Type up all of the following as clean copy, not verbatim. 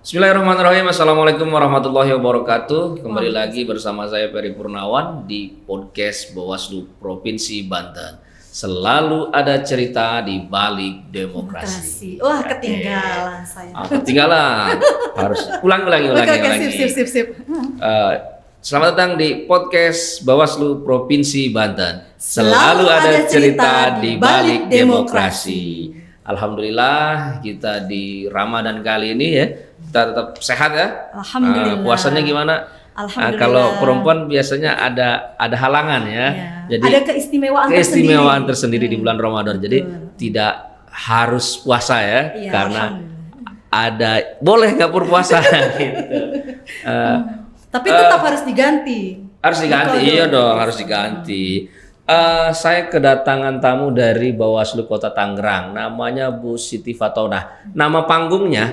Bismillahirrahmanirrahim. Assalamualaikum warahmatullahi wabarakatuh. Kembali lagi bersama saya Ferry Purnawan di podcast Bawaslu Provinsi Banten. Selalu ada cerita di balik demokrasi. Wah, ketinggalan saya. Ketinggalan. Harus ulangi. Sip. Selamat datang di podcast Bawaslu Provinsi Banten. Selalu ada cerita di balik demokrasi. Alhamdulillah kita di Ramadan kali ini ya, kita tetap sehat ya. Alhamdulillah. Puasanya gimana? Alhamdulillah. Kalau perempuan biasanya ada halangan ya. Jadi ada keistimewaan tersendiri di bulan Ramadan. Jadi tidak harus puasa ya, karena ada boleh nggak berpuasa gitu. Tapi tetap harus diganti. Harus diganti, iya dong, harus diganti. Saya kedatangan tamu dari Bawaslu Kota Tangerang, namanya Bu Siti Fatonah. Nama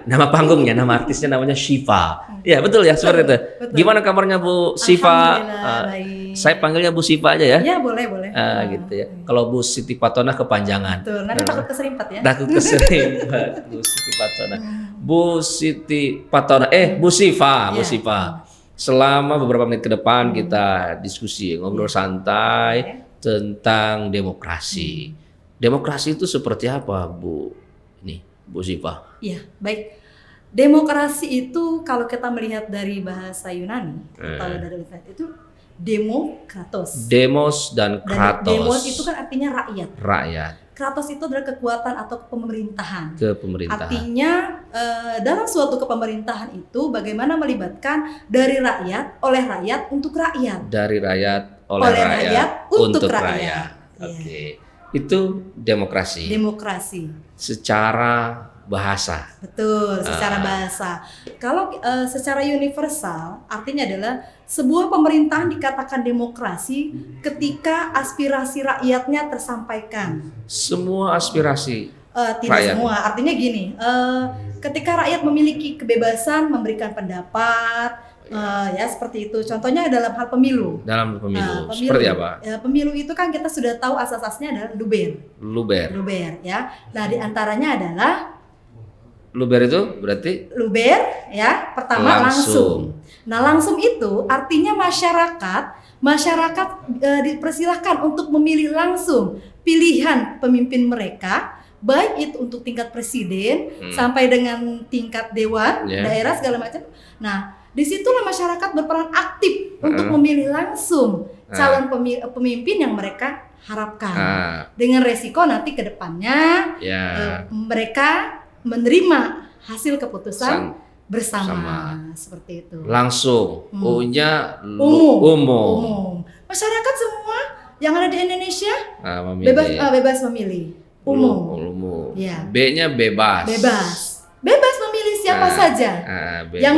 nama artisnya namanya Syifa. Iya betul ya, seperti itu. Betul. Gimana kabarnya Bu Syifa? Baik. Saya panggilnya Bu Syifa aja ya. Iya boleh. Gitu ya. Kalau Bu Siti Fatonah kepanjangan. Betul. Nanti takut keserempet ya. Takut keserempet. Bu Siti Fatonah. Bu Siti Fatonah. Bu Syifa. Bu Syifa. Selama beberapa menit ke depan kita diskusi, ngobrol santai tentang demokrasi. Demokrasi itu seperti apa, Bu? Ini, Bu Syifa. Iya, baik. Demokrasi itu kalau kita melihat dari bahasa Yunani atau dari itu demokratos. Demos dan kratos. Demos itu kan artinya rakyat. Rakyat. Kratos itu adalah kekuatan atau kepemerintahan. Kepemerintahan. Artinya dalam suatu kepemerintahan itu bagaimana melibatkan dari rakyat, oleh rakyat, untuk rakyat. Dari rakyat, oleh rakyat, untuk rakyat. Oke. Itu demokrasi. Demokrasi. Secara bahasa. Betul, secara bahasa. Kalau secara universal artinya adalah sebuah pemerintahan dikatakan demokrasi ketika aspirasi rakyatnya tersampaikan. Semua aspirasi Tidak rakyat. semua, artinya gini, ketika rakyat memiliki kebebasan memberikan pendapat, ya seperti itu. Contohnya dalam hal pemilu. Dalam pemilu. Seperti apa? Pemilu itu kan kita sudah tahu asas-asasnya adalah luber, ya. Nah, diantaranya adalah luber itu berarti luber, ya. Pertama langsung. Nah, langsung itu artinya masyarakat dipersilahkan untuk memilih langsung pilihan pemimpin mereka, baik itu untuk tingkat presiden sampai dengan tingkat dewan, daerah segala macam. Nah, disitulah masyarakat berperan aktif untuk memilih langsung calon pemimpin yang mereka harapkan. Dengan resiko nanti ke depannya mereka menerima hasil keputusan bersama. Seperti itu. Langsung, U-nya umum. Masyarakat semua yang ada di Indonesia bebas memilih. Umum. Ya. B-nya bebas. Bebas memilih siapa saja yang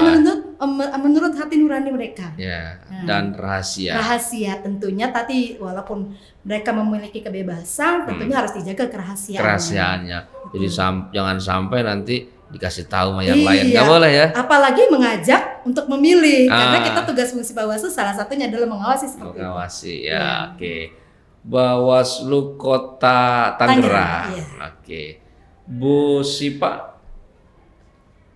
menurut hati nurani mereka. Ya. Dan rahasia. Rahasia tentunya, tapi walaupun mereka memiliki kebebasan, tentunya harus dijaga kerahasiaannya. Jadi jangan sampai nanti dikasih tahu sama yang lain. Nggak boleh ya. Apalagi mengajak untuk memilih, karena kita tugas fungsi Bawaslu salah satunya adalah mengawasi seperti itu. Mengawasi, oke. Bawaslu Kota Tangerang. Oke. Bu Syifa,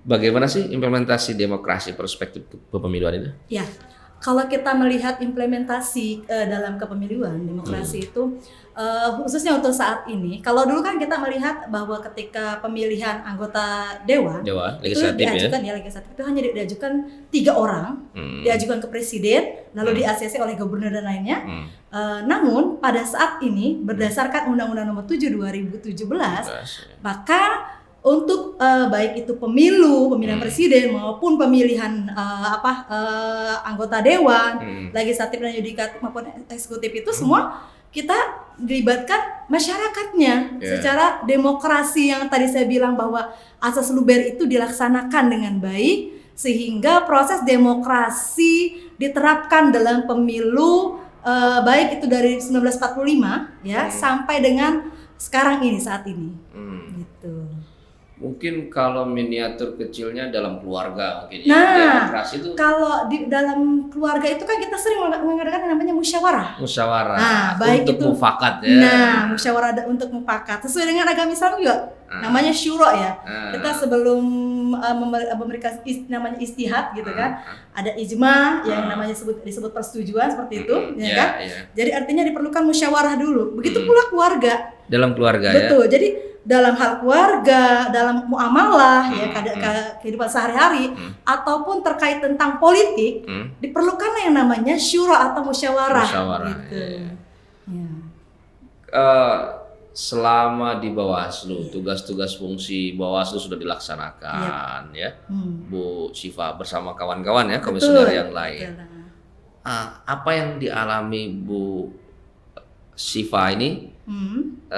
bagaimana sih implementasi demokrasi perspektif kepemiluan itu? Ya, kalau kita melihat implementasi dalam kepemiluan demokrasi itu khususnya untuk saat ini, kalau dulu kan kita melihat bahwa ketika pemilihan anggota dewan legislatif itu diajukan legislatif itu hanya diajukan 3 orang, diajukan ke presiden, lalu di-ACC oleh gubernur dan lainnya. Namun pada saat ini berdasarkan Undang-Undang Nomor 7 2017, maka untuk baik itu pemilihan presiden maupun pemilihan anggota dewan, legislatif dan yudikatif maupun eksekutif itu semua kita dilibatkan masyarakatnya secara demokrasi yang tadi saya bilang bahwa asas luber itu dilaksanakan dengan baik sehingga proses demokrasi diterapkan dalam pemilu baik itu dari 1945 sampai dengan sekarang ini saat ini. Gitu. Mungkin kalau miniatur kecilnya dalam keluarga mungkin ya. Nah, Demokrasi itu kalau di dalam keluarga itu kan kita sering mengadakan yang namanya musyawarah. musyawarah Nah, baik untuk itu mufakat ya. Nah, musyawarah untuk mufakat sesuai dengan agama Islam juga namanya syuro ya. Kita sebelum memberikan namanya istihad gitu kan, ada ijma yang namanya disebut persetujuan seperti itu, ya kan? Jadi artinya diperlukan musyawarah dulu. Begitu pula keluarga. Dalam keluarga Betul. ya. Jadi dalam hal keluarga, dalam muamalah ya kehidupan sehari-hari ataupun terkait tentang politik diperlukan yang namanya syuro atau musyawarah. Gitu. Ya. Selama di Bawaslu, tugas-tugas fungsi Bawaslu sudah dilaksanakan ya, Bu Syifa bersama kawan-kawan ya, komisioner yang lain. Apa yang dialami Bu Syifa ini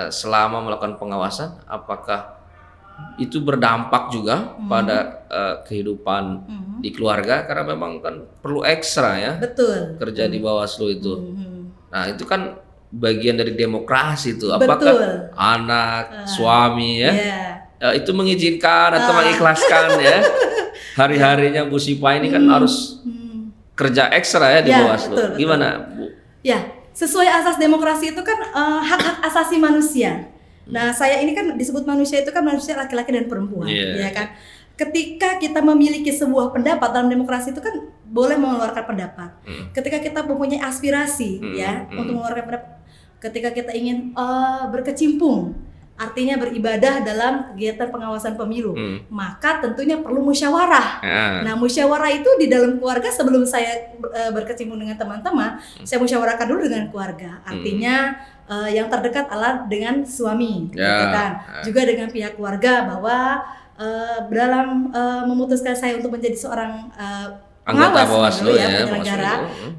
selama melakukan pengawasan? Apakah itu berdampak juga pada kehidupan di keluarga? Karena memang kan perlu ekstra ya, betul, kerja di Bawaslu itu. Nah itu kan bagian dari demokrasi itu. Apakah anak, suami ya, itu mengizinkan atau mengikhlaskan ya hari-harinya Bu Syifa ini kan harus kerja ekstra ya di Bawaslu. Betul. Gimana Bu? Ya, sesuai asas demokrasi itu kan hak-hak asasi manusia. Nah, saya ini kan disebut manusia itu kan manusia laki-laki dan perempuan, ya kan. Ketika kita memiliki sebuah pendapat dalam demokrasi itu kan boleh mengeluarkan pendapat. Ketika kita mempunyai aspirasi ya untuk mengeluarkan pendapat, ketika kita ingin berkecimpung, artinya beribadah dalam kegiatan pengawasan pemilu, maka tentunya perlu musyawarah. Nah, musyawarah itu di dalam keluarga sebelum saya berkecimpung dengan teman-teman, saya musyawarahkan dulu dengan keluarga. Artinya yang terdekat adalah dengan suami, gitu kan. Juga dengan pihak keluarga bahwa dalam memutuskan saya untuk menjadi seorang anggota pengawas Bawaslu ya, penyelenggara,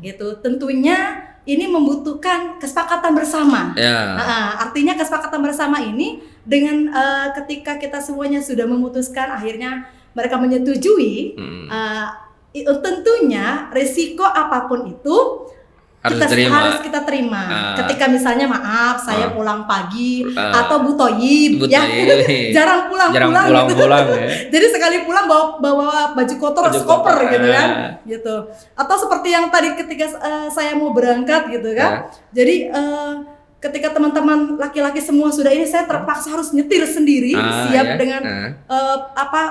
gitu. Tentunya ini membutuhkan kesepakatan bersama. Artinya kesepakatan bersama ini dengan ketika kita semuanya sudah memutuskan, akhirnya mereka menyetujui, tentunya resiko apapun itu harus kita terima. Ketika misalnya maaf saya pulang pagi atau Bu Toyib ya jarang pulang gitu. Ya. Jadi sekali pulang bawa baju kotor koper gitu kan, gitu. Atau seperti yang tadi ketika saya mau berangkat gitu kan. Jadi ketika teman-teman laki-laki semua sudah ini, saya terpaksa harus nyetir sendiri, siap dengan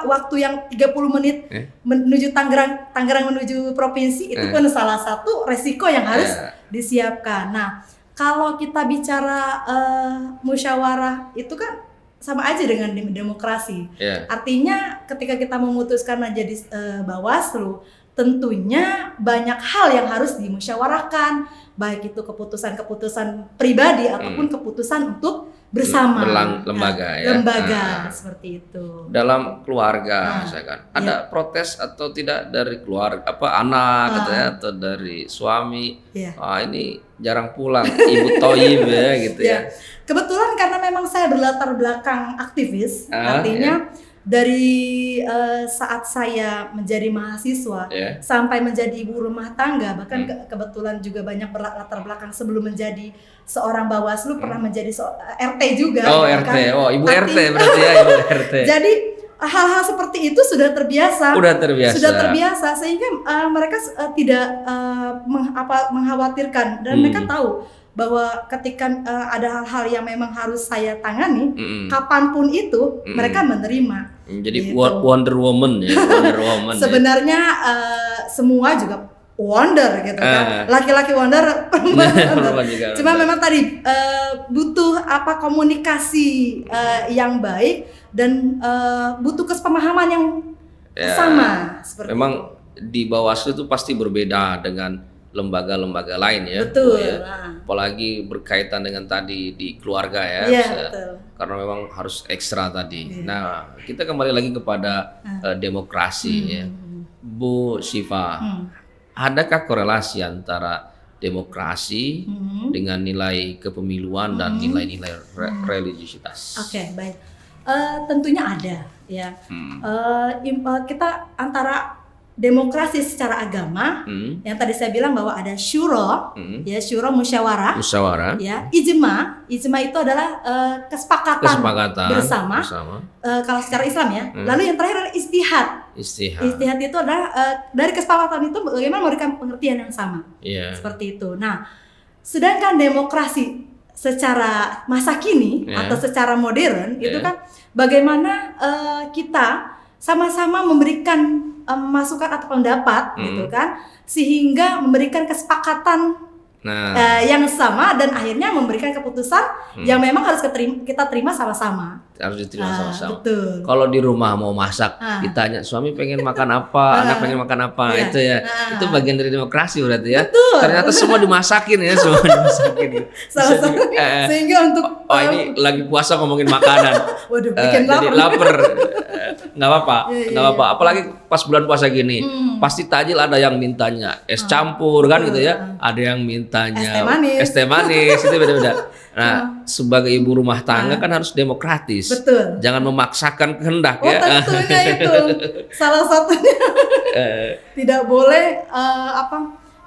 waktu yang 30 menit menuju Tangerang menuju provinsi, itu pun salah satu resiko yang harus disiapkan. Nah, kalau kita bicara musyawarah itu kan sama aja dengan demokrasi. Artinya ketika kita memutuskan menjadi Bawaslu, tentunya banyak hal yang harus dimusyawarahkan, baik itu keputusan-keputusan pribadi ataupun keputusan untuk bersama lembaga seperti itu. Dalam keluarga misalkan ada protes atau tidak dari keluarga anak katanya atau dari suami, ini jarang pulang Ibu Toyib ya gitu ya. Kebetulan karena memang saya berlatar belakang aktivis, artinya dari saat saya menjadi mahasiswa sampai menjadi ibu rumah tangga, bahkan kebetulan juga banyak latar belakang sebelum menjadi seorang Bawaslu, pernah menjadi RT juga. RT, ibu RT berarti ya, ibu RT. Jadi hal-hal seperti itu sudah terbiasa. Sudah terbiasa sehingga mereka tidak mengkhawatirkan, dan mereka tahu bahwa ketika ada hal-hal yang memang harus saya tangani, kapanpun itu mereka menerima. Jadi gitu. Wonder Woman ya, Wonder Woman. Sebenarnya semua juga wonder gitu kan, laki-laki wonder, perempuan wonder. Cuma memang tadi butuh komunikasi yang baik dan butuh kesepemahaman yang sama. Seperti memang itu. Di Bawaslu itu pasti berbeda dengan lembaga-lembaga lain ya. Betul. Apalagi berkaitan dengan tadi di keluarga ya. Betul. Karena memang harus ekstra tadi. Nah, kita kembali lagi kepada demokrasi ya. Bu Syifa, adakah korelasi antara demokrasi dengan nilai kepemiluan dan nilai-nilai religiusitas? Oke, baik. Tentunya ada ya. Kita antara demokrasi secara agama, yang tadi saya bilang bahwa ada syuro, ya syuro musyawarah, ya ijma itu adalah kesepakatan bersama. Kalau secara Islam ya. Lalu yang terakhir adalah istihad. Istihad itu adalah dari kesepakatan itu bagaimana memberikan pengertian yang sama. Seperti itu. Nah, sedangkan demokrasi secara masa kini atau secara modern itu kan bagaimana kita sama-sama memberikan masukan atau pendapat gitu kan, sehingga memberikan kesepakatan yang sama dan akhirnya memberikan keputusan yang memang harus kita terima sama-sama. Harus diterima sama-sama. Betul. Kalau di rumah mau masak, ditanya suami pengen makan apa, anak pengen makan apa, itu ya. Itu bagian dari demokrasi berarti ya. Betul. Ternyata semua dimasakin ya, semua dimasakin. Salah satu sehingga untuk ini lagi puasa ngomongin makanan. Waduh, bikin jadi lapar. Nggak apa-apa, nggak apa-apa. Apalagi pas bulan puasa gini, pasti tajil ada yang mintanya es campur kan gitu ya, ada yang mintanya es teh manis, itu beda-beda. Nah, sebagai ibu rumah tangga kan harus demokratis. Betul. Jangan memaksakan kehendak ya. Tentunya itu salah satunya. Tidak boleh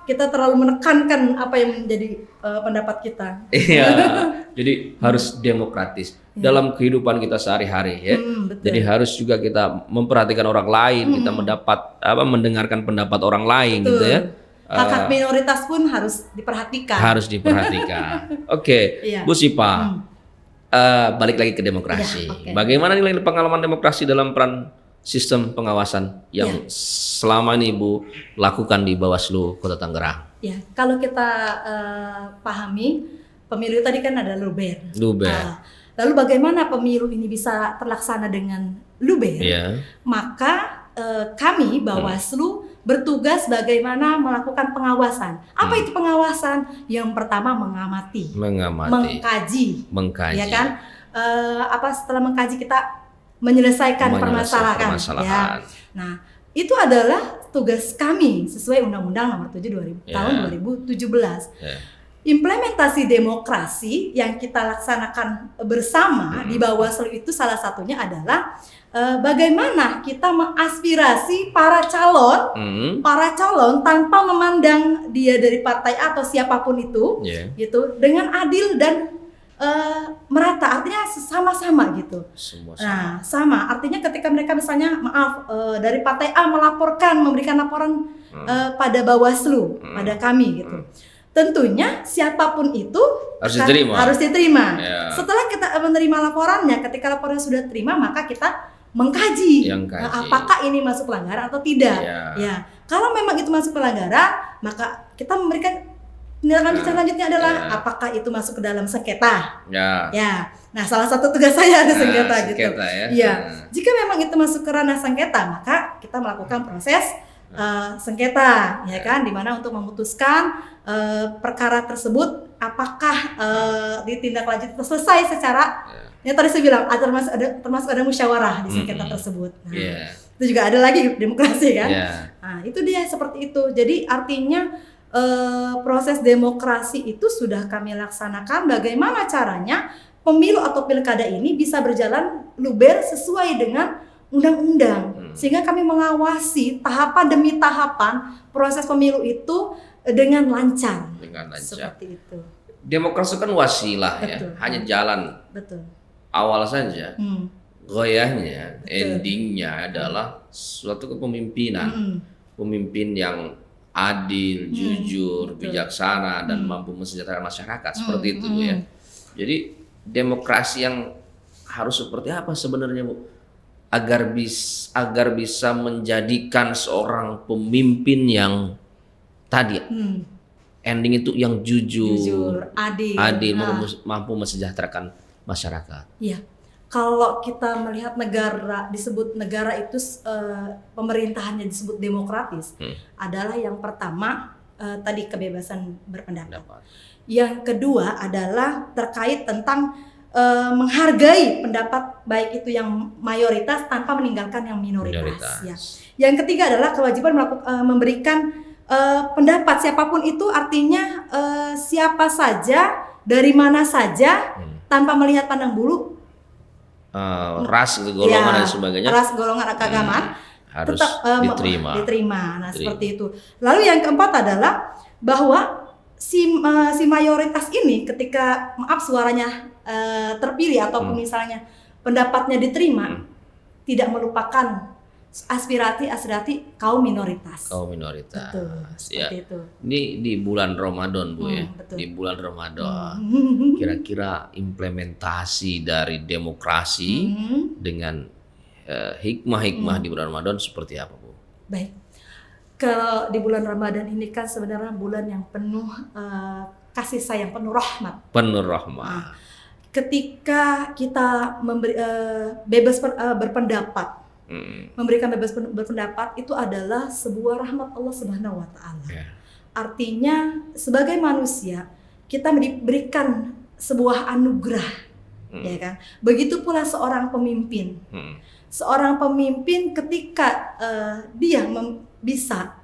kita terlalu menekankan apa yang menjadi pendapat kita. Iya. Jadi harus demokratis dalam kehidupan kita sehari-hari ya. Jadi harus juga kita memperhatikan orang lain, kita mendengarkan pendapat orang lain gitu ya. Hak minoritas pun harus diperhatikan. Oke. Bu Sipa, balik lagi ke demokrasi. Bagaimana nilai pengalaman demokrasi dalam peran sistem pengawasan yang selama ini Ibu lakukan di Bawaslu Kota Tangerang? Ya, kalau kita pahami pemilu tadi kan ada luber. Lalu bagaimana pemilu ini bisa terlaksana dengan luber? Maka kami Bawaslu bertugas bagaimana melakukan pengawasan. Apa itu pengawasan? Yang pertama mengamati. Mengkaji. Ya kan? Setelah mengkaji kita menyelesaikan permasalahan. Ya. Nah, itu adalah tugas kami sesuai Undang-Undang Nomor 7 tahun 2017. Implementasi demokrasi yang kita laksanakan bersama di Bawaslu itu salah satunya adalah bagaimana kita mengaspirasi para calon tanpa memandang dia dari partai atau siapapun itu, gitu, dengan adil dan merata, artinya sama-sama gitu. Nah, sama, artinya ketika mereka misalnya dari partai A memberikan laporan pada Bawaslu, pada kami gitu. Tentunya siapapun itu harus diterima. Setelah kita menerima laporannya, ketika laporannya sudah terima, maka kita mengkaji apakah ini masuk pelanggaran atau tidak. Ya, kalau memang itu masuk pelanggaran, maka kita memberikan tindakan selanjutnya adalah apakah itu masuk ke dalam sengketa. Ya. Nah, salah satu tugas saya ada sengketa gitu. Jika memang itu masuk ke ranah sengketa, maka kita melakukan proses sengketa, ya kan, dimana untuk memutuskan perkara tersebut apakah ditindaklanjuti atau selesai secara yang tadi saya bilang termasuk ada musyawarah di sengketa tersebut. Nah, itu juga ada lagi demokrasi kan. Nah, itu dia seperti itu. Jadi artinya proses demokrasi itu sudah kami laksanakan. Bagaimana caranya pemilu atau pilkada ini bisa berjalan luber sesuai dengan undang-undang, sehingga kami mengawasi tahapan demi tahapan proses pemilu itu dengan lancar. Seperti itu. Demokrasi kan wasilah. Betul. Ya, hanya jalan. Betul. Awal saja. Goyahnya, endingnya adalah suatu kepemimpinan, pemimpin yang adil, jujur, bijaksana, dan mampu mensejahterakan masyarakat. Seperti itu, Bu ya. Jadi demokrasi yang harus seperti apa sebenarnya, Bu? Agar bisa menjadikan seorang pemimpin yang tadi ending itu yang jujur, adil, mampu mensejahterakan masyarakat. Iya. Kalau kita melihat disebut negara itu pemerintahannya disebut demokratis, adalah yang pertama tadi kebebasan berpendapat. Yang kedua adalah terkait tentang menghargai pendapat baik itu yang mayoritas tanpa meninggalkan yang minoritas. Ya. Yang ketiga adalah kewajiban memberikan pendapat siapapun itu, artinya siapa saja, dari mana saja, tanpa melihat pandang bulu, ras, golongan dan sebagainya. Ras, golongan, keagamaan, harus tetap diterima. Nah, seperti itu. Lalu yang keempat adalah bahwa si mayoritas ini ketika suaranya terpilih ataupun misalnya pendapatnya diterima, tidak melupakan aspirasi kaum minoritas. Betul, seperti itu. Ini di bulan Ramadan, Bu ya. Betul. Di bulan Ramadan. Kira-kira implementasi dari demokrasi dengan hikmah-hikmah di bulan Ramadan seperti apa, Bu? Baik. Kalau di bulan Ramadan ini kan sebenarnya bulan yang penuh kasih sayang, penuh rahmat. Penuh rahmat. Ketika kita bebas berpendapat, memberikan bebas berpendapat itu adalah sebuah rahmat Allah Subhanahu wa taala. Artinya sebagai manusia kita diberikan sebuah anugerah, ya kan? Begitu pula seorang pemimpin. Seorang pemimpin ketika dia bisa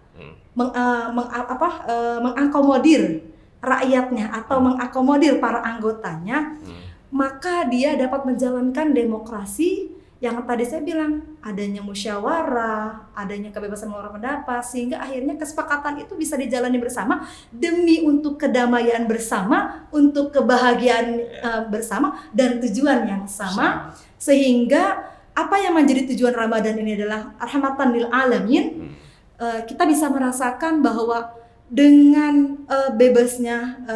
mengakomodir rakyatnya atau mengakomodir para anggotanya, maka dia dapat menjalankan demokrasi yang tadi saya bilang, adanya musyawarah, adanya kebebasan mengeluarkan pendapat, sehingga akhirnya kesepakatan itu bisa dijalani bersama demi untuk kedamaian bersama, untuk kebahagiaan bersama dan tujuan yang sama, sehingga apa yang menjadi tujuan Ramadan ini adalah rahmatan lil alamin. Kita bisa merasakan bahwa dengan bebasnya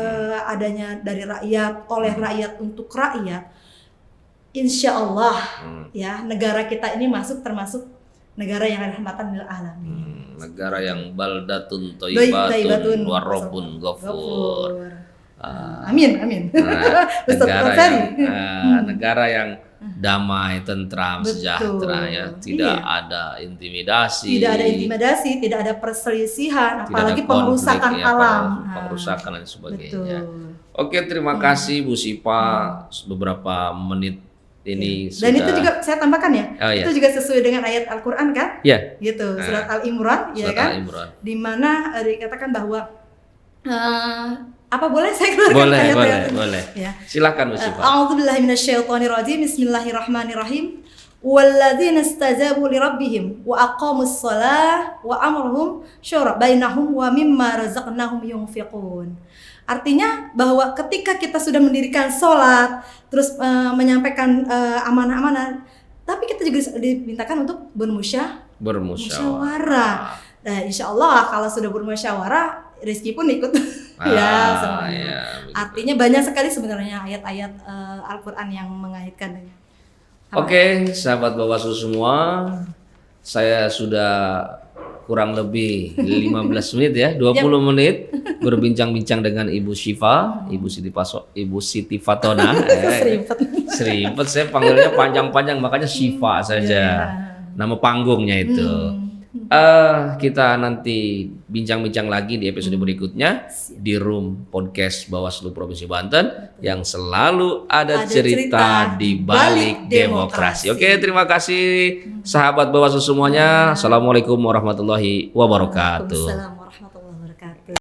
adanya dari rakyat, oleh rakyat untuk rakyat, insya Allah ya negara kita ini termasuk negara yang rahmatan lil alamin. Negara yang baldatun thayyibatun wa rabbun ghafur. Amin. Negara yang damai, tentram, sejahtera ya, tidak ada intimidasi. Tidak ada perselisihan, apalagi pengrusakan alam. Pengrusakan dan sebagainya. Oke, terima kasih Bu Sipa, beberapa menit ini dan sudah. itu juga saya tambahkan ya, itu juga sesuai dengan ayat Al-Quran kan? Iya. Gitu, surat Al-Imran, ya kan? Al-Imran. Di mana dikatakan bahwa apa boleh saya keluarkan ayat-ayat? Boleh. Ya. Silakan Bu Sipa. A'udzubillahi minasyaitonirrajim. Bismillahirrahmanirrahim. Walladzina istajabu lirabbihim wa aqamus shalah wa amruhum syura bainahum wa mimma razaqnahum yunfiqun. Artinya bahwa ketika kita sudah mendirikan sholat, terus menyampaikan amanah-amanah, tapi kita juga dimintakan untuk bermusyawarah. Nah, insya Allah kalau sudah bermusyawarah, rezeki pun ikut semuanya. Artinya banyak sekali sebenarnya ayat-ayat Al-Quran yang mengaitkan dengan. Oke, sahabat Bawaslu semua, saya sudah kurang lebih 15 menit ya, 20 menit berbincang-bincang dengan Ibu Syifa, Ibu Siti Fatona. Serimpet, saya panggilnya panjang-panjang makanya Syifa saja. Nama panggungnya itu. Kita nanti bincang-bincang lagi di episode berikutnya di Room Podcast Bawaslu Provinsi Banten yang selalu ada cerita di balik demokrasi. Oke, terima kasih sahabat Bawaslu semuanya. Assalamualaikum warahmatullahi wabarakatuh. Waalaikumsalam warahmatullahi wabarakatuh.